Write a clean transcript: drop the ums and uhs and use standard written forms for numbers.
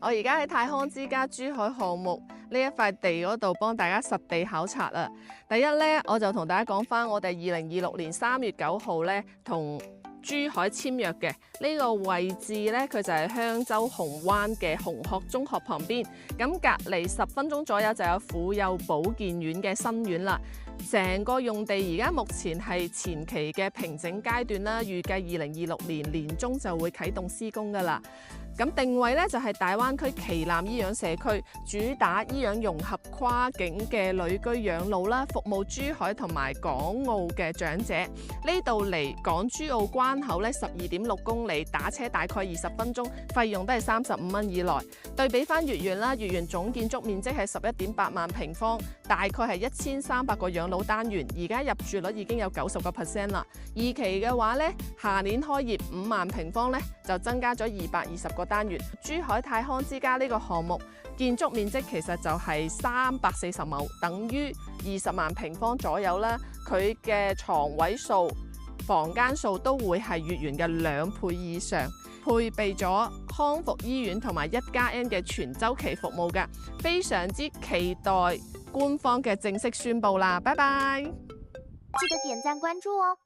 我而家喺太康之家珠海項目呢一塊地嗰度幫大家實地考察啦。第一呢，我就同大家講翻，我哋2026年3月9號呢同珠海簽約嘅呢個位置呢，佢就係香洲紅灣嘅紅鶴中學旁邊。咁隔離10分鐘左右就有婦幼保健院嘅新院啦。成個用地而家目前係前期嘅平整階段啦，預計2026年年中就會啟動施工㗎啦。咁定位咧就係大灣區旗艦醫養社區，主打醫養融合跨境嘅旅居養老啦，服務珠海同埋港澳嘅長者。呢度離港珠澳關口咧12.6公里，打車大概20分鐘，費用都係35蚊以內。對比翻月園啦，月園總建築面積係11.8萬平方，大概係1300個養老單元，而家入住率已經有90%啦。二期嘅話咧，下年開業5萬平方咧，就增加咗220個單元。珠海太康之家呢個項目建築面積其實就係340畝，等於20萬平方左右啦。佢嘅床位數、房間數都會係月園嘅2倍以上，配備咗康復醫院同埋1+N 嘅全周期服務㗎，非常之期待官方嘅正式宣佈啦！拜拜，記得點讚關注哦。